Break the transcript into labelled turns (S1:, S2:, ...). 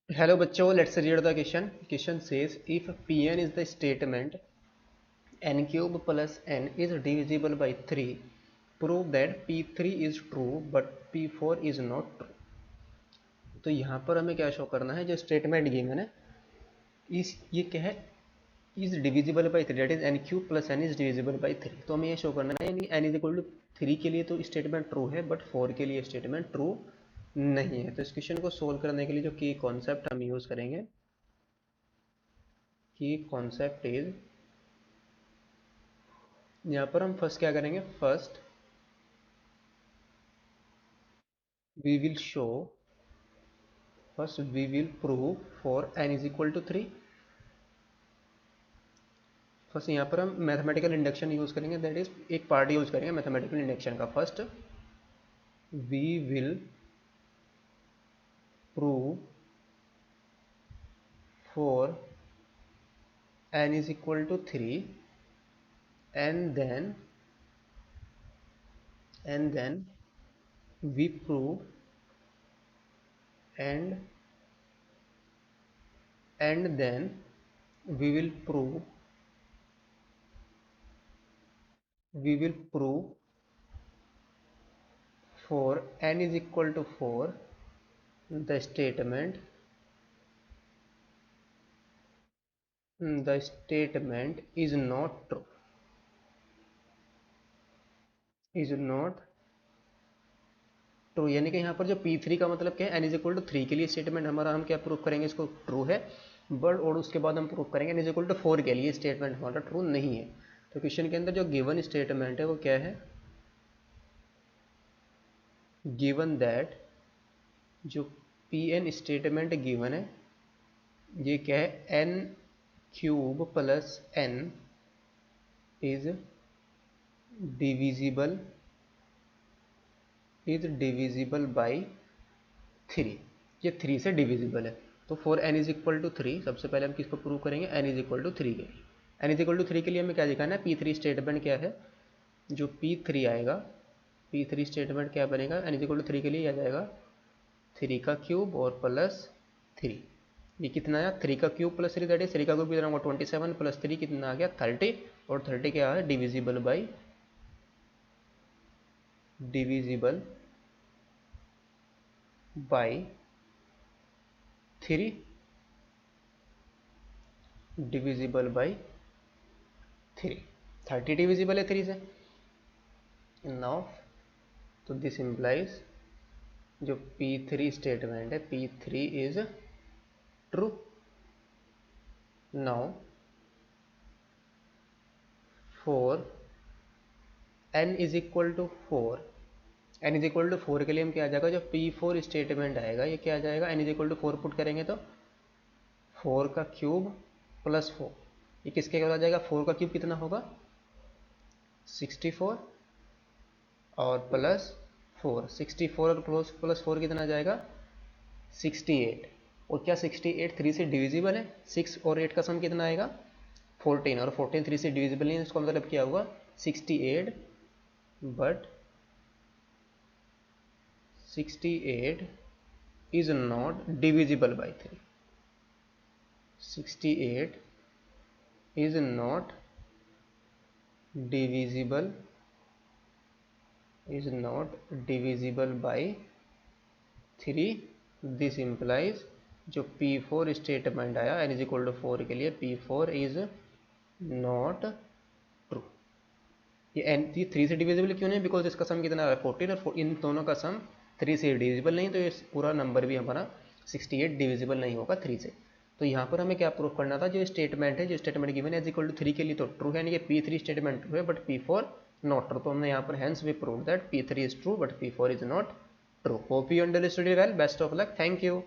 S1: Hello बच्चों, let's read the question. Question says if Pn is the statement n cube plus n is divisible by 3, prove that P3 is true but P4 is not true. तो यहाँ पर हमें क्या show करना है, जो statement given है इस ये क्या है, is divisible by three, that is n cube plus n is divisible by three. तो हमें ये शो करना है यानी n is equal to three के लिए तो स्टेटमेंट ट्रू है बट फोर के लिए स्टेटमेंट ट्रू नहीं है. तो इस क्वेश्चन को सोल्व करने के लिए जो की कॉन्सेप्ट हम यूज करेंगे, की कॉन्सेप्ट इज, यहाँ पर हम फर्स्ट क्या करेंगे, first we will show, first we will prove for n is equal to three. First यहाँ पर हम मैथमेटिकल इंडक्शन यूज करेंगे, दैट इज एक पार्ट यूज करेंगे मैथमेटिकल इंडक्शन का. First we will prove for n is equal to 3 and then we prove and then we will prove for n is equal to 4 the statement is not true, is not true. यानी कि यहाँ पर जो P3 का मतलब क्या है, n is equal to three के लिए स्टेटमेंट हमारा, हम क्या प्रूव करेंगे, इसको ट्रू है बट, और उसके बाद हम प्रूव करेंगे n is equal to four के लिए स्टेटमेंट हमारा ट्रू नहीं है. तो क्वेश्चन के अंदर जो गिवन स्टेटमेंट है वो क्या है, गिवन दैट जो Pn स्टेटमेंट गिवन है ये क्या है, n cube plus n is divisible by three. ये थ्री से डिविजिबल है. तो for n is equal to three, सबसे पहले हम किसको प्रूव करेंगे, n is equal to three के लिए. n is equal to three के लिए हमें क्या दिखाना है, P3 स्टेटमेंट क्या है, जो P3 आएगा, P3 स्टेटमेंट क्या बनेगा, n is equal to three के लिए आ जाएगा थ्री का क्यूब और प्लस थ्री. ये कितना आया, थ्री का cube plus three, that is three का क्यूब कितना होगा 27 प्लस थ्री कितना आ गया 30, और 30 क्या है, divisible by three, divisible by three. 30 divisible है थ्री से. नाउ तो दिस इम्प्लाइज जो P3 स्टेटमेंट है, P3 is true. Now for n is equal to four, n is equal to four के लिए हम क्या आ जाएगा, जो P4 स्टेटमेंट आएगा ये क्या आ जाएगा, n is equal to four put करेंगे तो फोर का क्यूब प्लस फोर, ये किसके आ जाएगा, फोर का क्यूब कितना होगा 64 और प्लस फोर, 64 और प्लस फोर कितना आ जाएगा 68. और क्या 68 थ्री से डिविजिबल है, 6 और 8 का सम कितना आएगा 14, और 14 थ्री से डिविजिबल नहीं है, इसका मतलब क्या हुआ 68 but 68 is not divisible by 3. 68 is not divisible by 3. This implies जो P4 स्टेटमेंट आया n is equal to four के लिए, P4 इज नॉट ट्रू. ये n थ्री से डिविजिबल क्यों नहीं, बिकॉज इसका सम कितना है 14, और इन दोनों का सम थ्री से डिविजिबल नहीं, तो ये पूरा नंबर भी हमारा 68 डिविजिबल नहीं होगा थ्री से. तो यहाँ पर हमें क्या प्रूव करना था, जो स्टेटमेंट है, जो स्टेटमेंट गिवन है इज इक्वल टू थ्री के लिए तो ट्रू है, यानी कि P3 स्टेटमेंट ट्रू है बट P4 नॉट ट्रू. तो हमने यहाँ पर hence we prove that P3 is true but P4 is not true. Hope you understood well. Best of luck. Thank you.